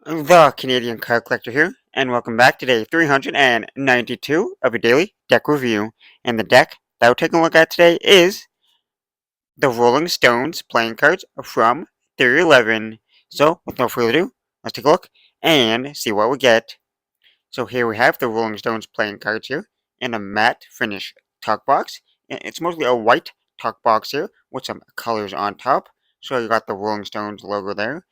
The Canadian Card Collector here, and welcome back to day 392 of a daily deck review. And the deck that we're taking a look at today is the Rolling Stones playing cards from Theory 11. So, with no further ado, let's take a look and see what we get. So here we have the Rolling Stones playing cards here in a matte finish talk box. And it's mostly a white talk box here with some colors on top. So you got the Rolling Stones logo there.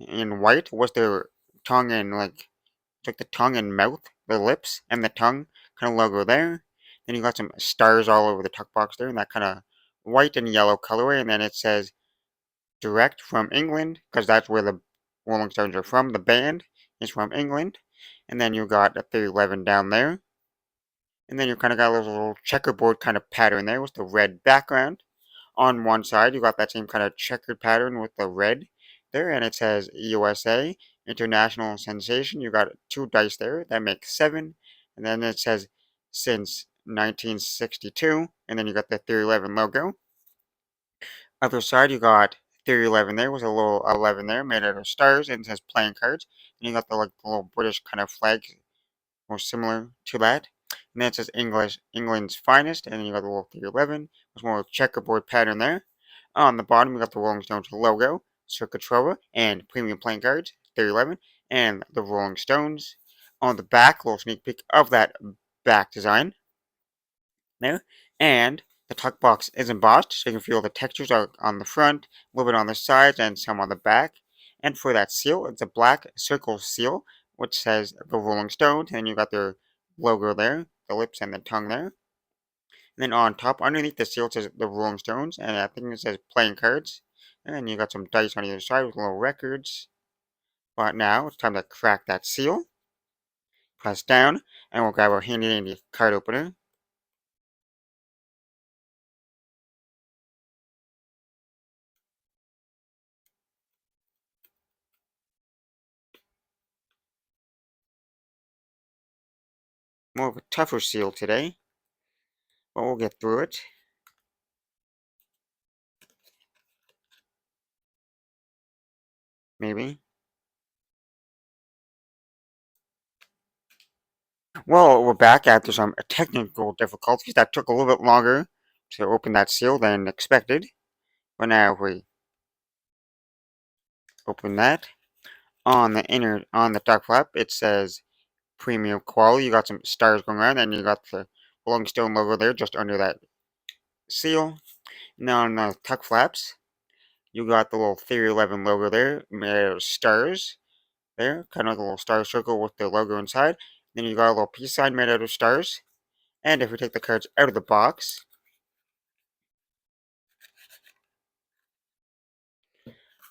In white was their tongue and the tongue and mouth, the lips and the tongue kind of logo there. Then you got some stars all over the tuck box there in that kind of white and yellow colorway. And then it says direct from England because that's where the Rolling Stones are from. The band is from England. And then you got a 311 down there. And then you kind of got a little checkerboard kind of pattern there with the red background. On one side, you got that same kind of checkered pattern with the red there, and it says USA, International Sensation. You got two dice there, that makes 7. And then it says since 1962, and then you got the 311 logo. Other side, you got 311 there with a little 11 there made out of stars, and it says playing cards. And you got the little British kind of flag, or similar to that. And then it says England's finest, and then you got the little 311. There's more checkerboard pattern there. On the bottom, you got the Rolling Stones logo, Circa Trova, and premium playing cards, 311, and the Rolling Stones. On the back, little sneak peek of that back design there. And the tuck box is embossed, so you can feel the textures are on the front, a little bit on the sides, and some on the back. And for that seal, it's a black circle seal, which says the Rolling Stones, and you got their logo there, the lips and the tongue there. And then on top, underneath the seal, it says the Rolling Stones, and I think it says playing cards. And then you got some dice on either side with little records. But now it's time to crack that seal. Press down, and we'll grab our handy dandy card opener. More of a tougher seal today, but we'll get through it. Maybe. Well, we're back after some technical difficulties that took a little bit longer to open that seal than expected. But now if we open that, on the top flap, it says premium quality. You got some stars going around, and you got the Rolling Stone logo there just under that seal. Now on the tuck flaps, you got the little Theory 11 logo there, made out of stars there, kind of like a little star circle with the logo inside. Then you got a little peace sign made out of stars. And if we take the cards out of the box,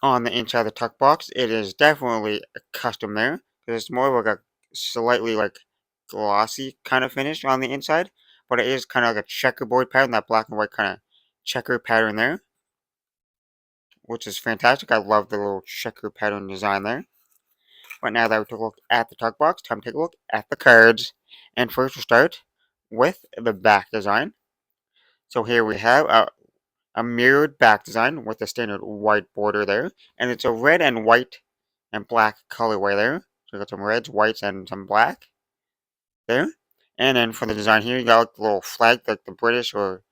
on the inside of the tuck box, it is definitely a custom there, because it's more like a slightly glossy kind of finish on the inside, but it is kind of like a checkerboard pattern, that black and white kind of checker pattern there, which is fantastic. I love the little checker pattern design there. But now that we took a look at the tuck box, time to take a look at the cards. And first we'll start with the back design. So here we have a mirrored back design with a standard white border there. And it's a red and white and black colorway there. So you got some reds, whites, and some black there. And then for the design here, you got the little flag, like the British or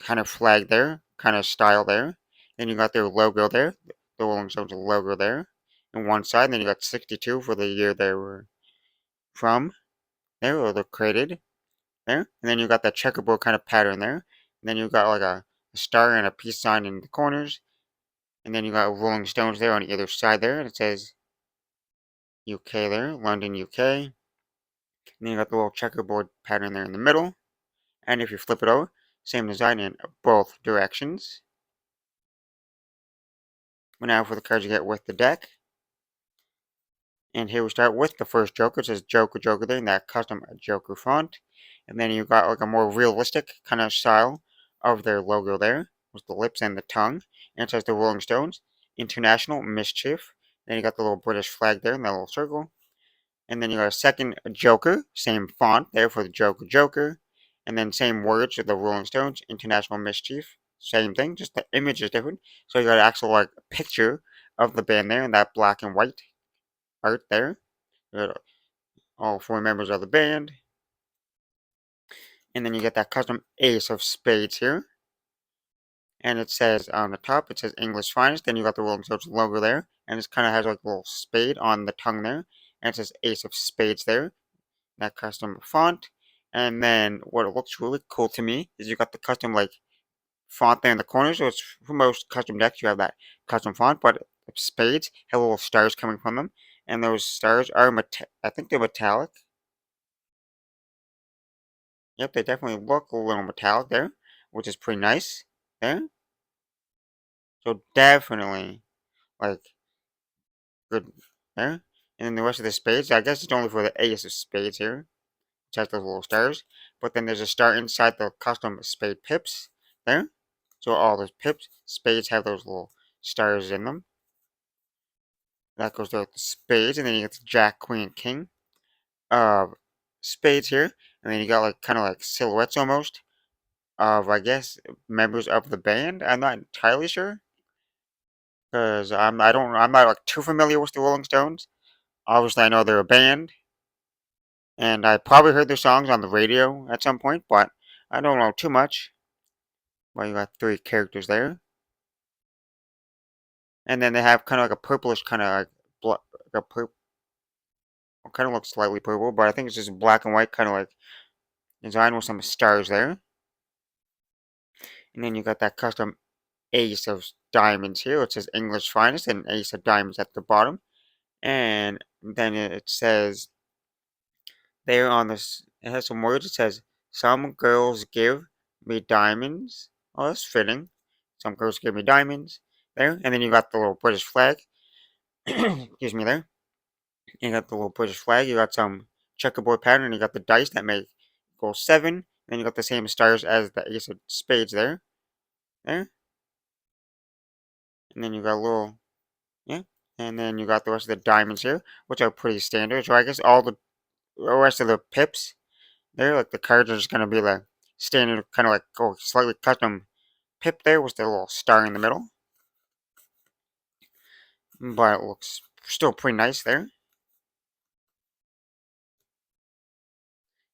kind of flag there, kind of style there. Then you got their logo there, the Rolling Stones logo there, on one side. And then you got 62 for the year they were from there, or they're created there. And then you got that checkerboard kind of pattern there. And then you got like a star and a peace sign in the corners. And then you got Rolling Stones there on either side there. And it says UK there, London, UK. And then you got the little checkerboard pattern there in the middle. And if you flip it over, same design in both directions. But now for the cards you get with the deck. And here we start with the first Joker. It says Joker, Joker there in that custom Joker font. And then you got like a more realistic kind of style of their logo there, with the lips and the tongue. And it says the Rolling Stones, International Mischief. Then you got the little British flag there in that little circle. And then you got a second Joker, same font there for the Joker, Joker. And then same words with the Rolling Stones, International Mischief. Same thing, just the image is different. So you got an actual picture of the band there in that black and white art there. All four members of the band. And then you get that custom ace of spades here. And it says on the top, it says English Finest. Then you got the Rolling Stones logo there. And it kind of has like a little spade on the tongue there. And it says ace of spades there. That custom font. And then what it looks really cool to me is you got the custom like font there in the corner. So it's for most custom decks, you have that custom font. But spades have little stars coming from them. And those stars are, I think they're metallic. Yep, they definitely look a little metallic there, which is pretty nice there. So definitely, like, good there. And then the rest of the spades, I guess it's only for the ace of spades here, which has those little stars. But then there's a star inside the custom spade pips there. So all those pips, spades have those little stars in them. That goes with the spades, and then you get the jack, queen, king of spades here. And then you got like kind of like silhouettes almost of, I guess, members of the band. I'm not entirely sure because I'm not like too familiar with the Rolling Stones. Obviously, I know they're a band, and I probably heard their songs on the radio at some point, but I don't know too much. Well, you got three characters there, and then they have kind of like a purplish kind of like a kind of looks slightly purple, but I think it's just black and white kind of like design with some stars there. And then you got that custom ace of diamonds here. It says English Finest and ace of diamonds at the bottom. And then it says there on this, it has some words. It says, "Some girls give me diamonds." Oh, that's fitting. Some girls give me diamonds there. And then you got the little British flag. Excuse me there. You got the little British flag. You got some checkerboard pattern. You got the dice that make go 7. Then you got the same stars as the ace of spades there. There. And then you got a little, yeah. And then you got the rest of the diamonds here, which are pretty standard. So I guess all the rest of the pips there, like the cards are just gonna be like standard, kind of like slightly custom pip there with the little star in the middle. But it looks still pretty nice there.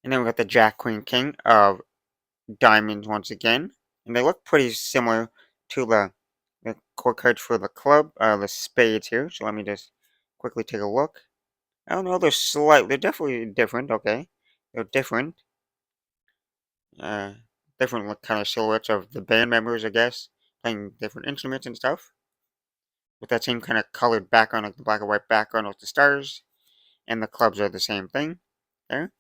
And then we got the Jack, Queen, King of diamonds once again, and they look pretty similar to the core cards for the club, the spades here. So let me just quickly take a look. I don't know, they're definitely different. Okay, they're different. Uh, different kind of silhouettes of the band members, I guess, playing different instruments and stuff. With that same kind of colored background, like the black and white background with the stars, and the clubs are the same thing. There,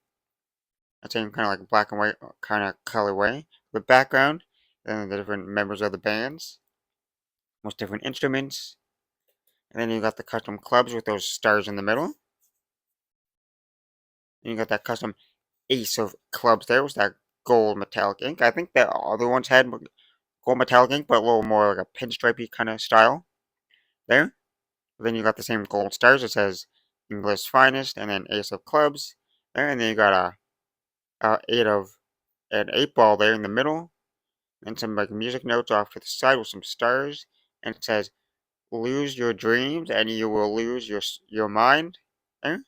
that same kind of like black and white kind of colorway. The background, and the different members of the bands, with different instruments, and then you got the custom clubs with those stars in the middle. And you got that custom ace of clubs there with that gold metallic ink. I think the other ones had gold metallic ink, but a little more like a pinstripey kind of style there. Then you got the same gold stars. It says English Finest, and then ace of clubs there, and then you got an 8 ball there in the middle, and some like music notes off to the side with some stars, and it says lose your dreams and you will lose your mind there.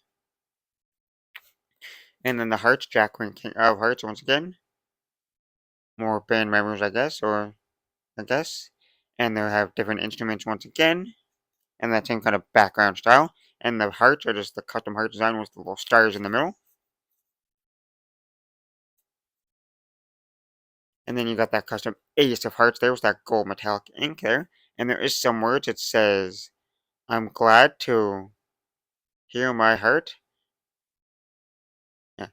And then the hearts, Jack, Queen, King of Hearts once again. More band members, I guess, or I guess. And they have different instruments once again, and that same kind of background style. And the hearts are just the custom heart design with the little stars in the middle. And then you got that custom ace of hearts there with that gold metallic ink there. And there is some words. It says, "I'm glad to hear my heart." Yeah.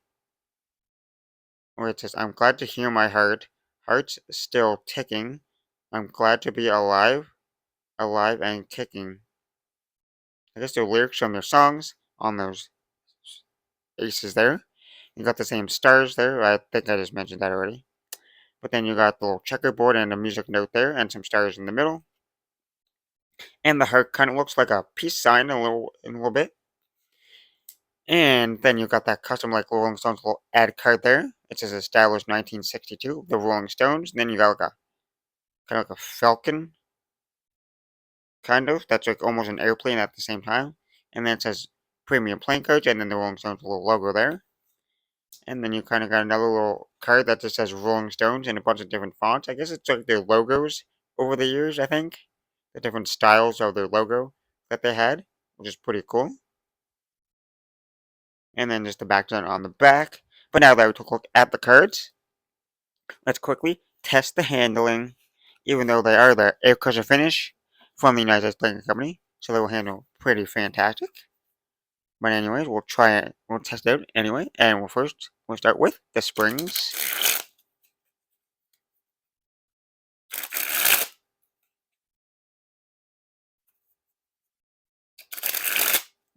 Or it says, "I'm glad to hear my heart's still ticking. I'm glad to be alive, alive and kicking." I guess they're lyrics from their songs on those aces there. You got the same stars there. I think I just mentioned that already. But then you got the little checkerboard and a music note there, and some stars in the middle. And the heart kind of looks like a peace sign in a little bit. And then you got that custom like Rolling Stones little ad card there. It says established 1962, the Rolling Stones. And then you got like a kind of like a falcon, kind of. That's like almost an airplane at the same time. And then it says premium playing cards, and then the Rolling Stones little logo there. And then you kind of got another little card that just says Rolling Stones in a bunch of different fonts. I guess it's like their logos over the years, I think. The different styles of their logo that they had, which is pretty cool. And then just the background on the back. But now that we took a look at the cards, let's quickly test the handling. Even though they are the air cushion finish from the United States Playing Company, so they will handle pretty fantastic. But anyways, we'll try it. We'll test it out anyway. And we'll start with the springs.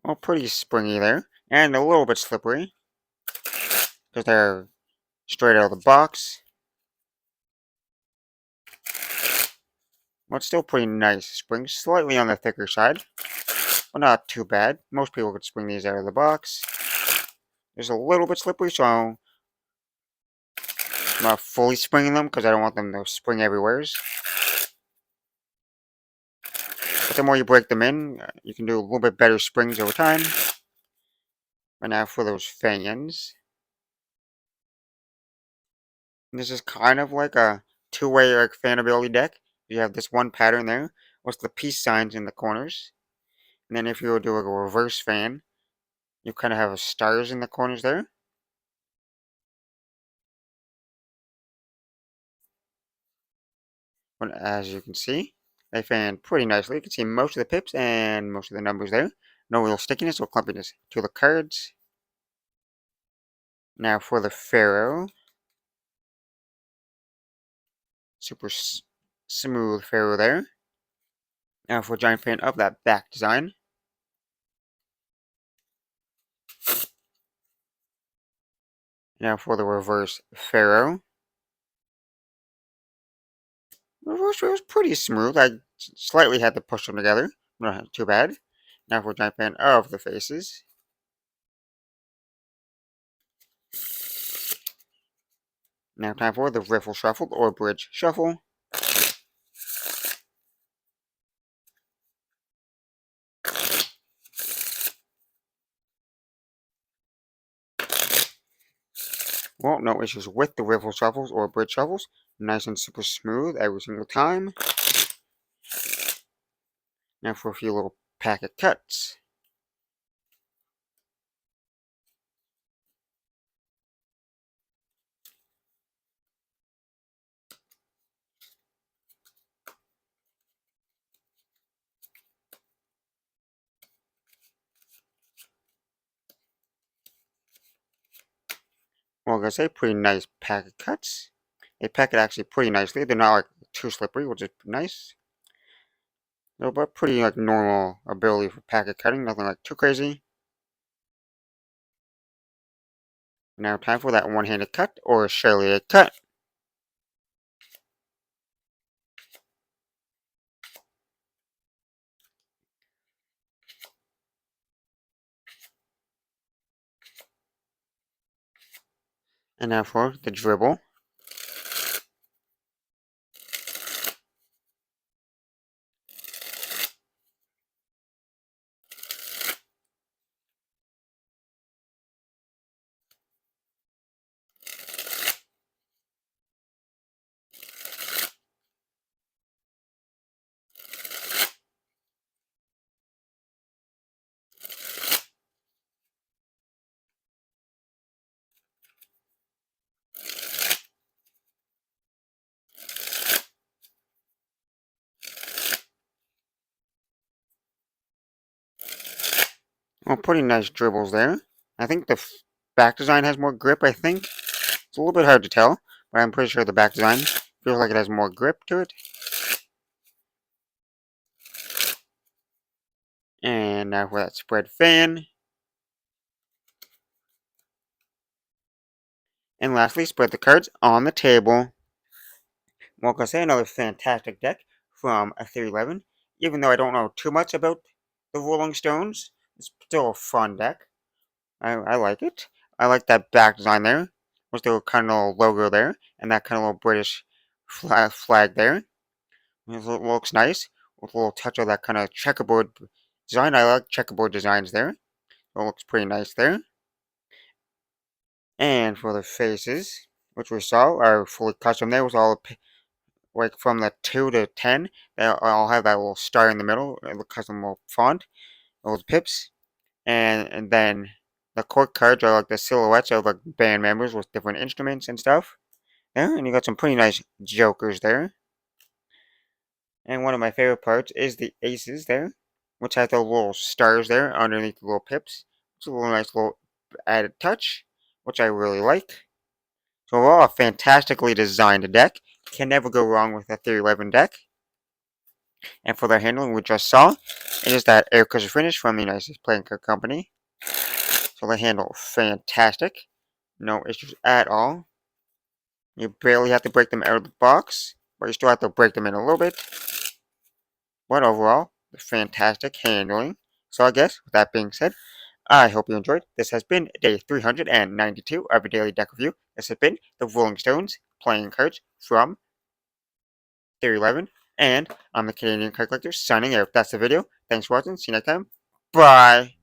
Well, pretty springy there, and a little bit slippery because they're straight out of the box. But still pretty nice springs, slightly on the thicker side, but not too bad. Most people could spring these out of the box. There's a little bit slippery, so I'm not fully springing them because I don't want them to spring everywhere. But the more you break them in, you can do a little bit better springs over time. But now for those fans. This is kind of like a two-way like fan ability deck. You have this one pattern there with the peace signs in the corners. And then if you do like a reverse fan, you kind of have stars in the corners there. But as you can see, they fan pretty nicely. You can see most of the pips and most of the numbers there. No real stickiness or clumpiness to the cards. Now for the Pharaoh. Super smooth Pharaoh there. Now for a giant fan of that back design. Now for the reverse Pharaoh. Reverse Pharaoh was pretty smooth. I slightly had to push them together. Not too bad. Now for a giant fan of the faces. Now time for the Riffle Shuffle or Bridge Shuffle. Well, no issues with the Riffle Shuffles or Bridge Shuffles. Nice and super smooth every single time. Now for a few little packet cuts. Well, like I say, pretty nice packet cuts. They pack it actually pretty nicely. They're not like too slippery, which is nice. No, but pretty like normal ability for packet cutting. Nothing like too crazy. Now time for that one-handed cut or a cut. And now for the dribble. Well, pretty nice dribbles there. I think the back design has more grip, I think. It's a little bit hard to tell, but I'm pretty sure the back design feels like it has more grip to it. And now for that spread fan. And lastly, spread the cards on the table. Well, like I say, another fantastic deck from By Theory11. Even though I don't know too much about the Rolling Stones, it's still a fun deck. I like it. I like that back design there, with the kind of little logo there, and that kind of little British flag there. It looks nice, with a little touch of that kind of checkerboard design. I like checkerboard designs there. It looks pretty nice there. And for the faces, which we saw are fully custom there with all the, like from the 2 to 10, they all have that little star in the middle, the custom little font, those pips. And then the court cards are like the silhouettes of like band members with different instruments and stuff. There, and you got some pretty nice jokers there. And one of my favorite parts is the aces there, which have the little stars there underneath the little pips. It's a little nice little added touch, which I really like. So overall, a fantastically designed deck. Can never go wrong with a Theory 11 deck. And for their handling, we just saw, it is that air cushion finish from the United States Playing Card Company. So they handle fantastic. No issues at all. You barely have to break them out of the box, but you still have to break them in a little bit. But overall, fantastic handling. So I guess, with that being said, I hope you enjoyed. This has been day 392 of a daily deck review. This has been the Rolling Stones playing cards from Theory 11. And I'm the Canadian Card Collector signing out. That's the video. Thanks for watching. See you next time. Bye.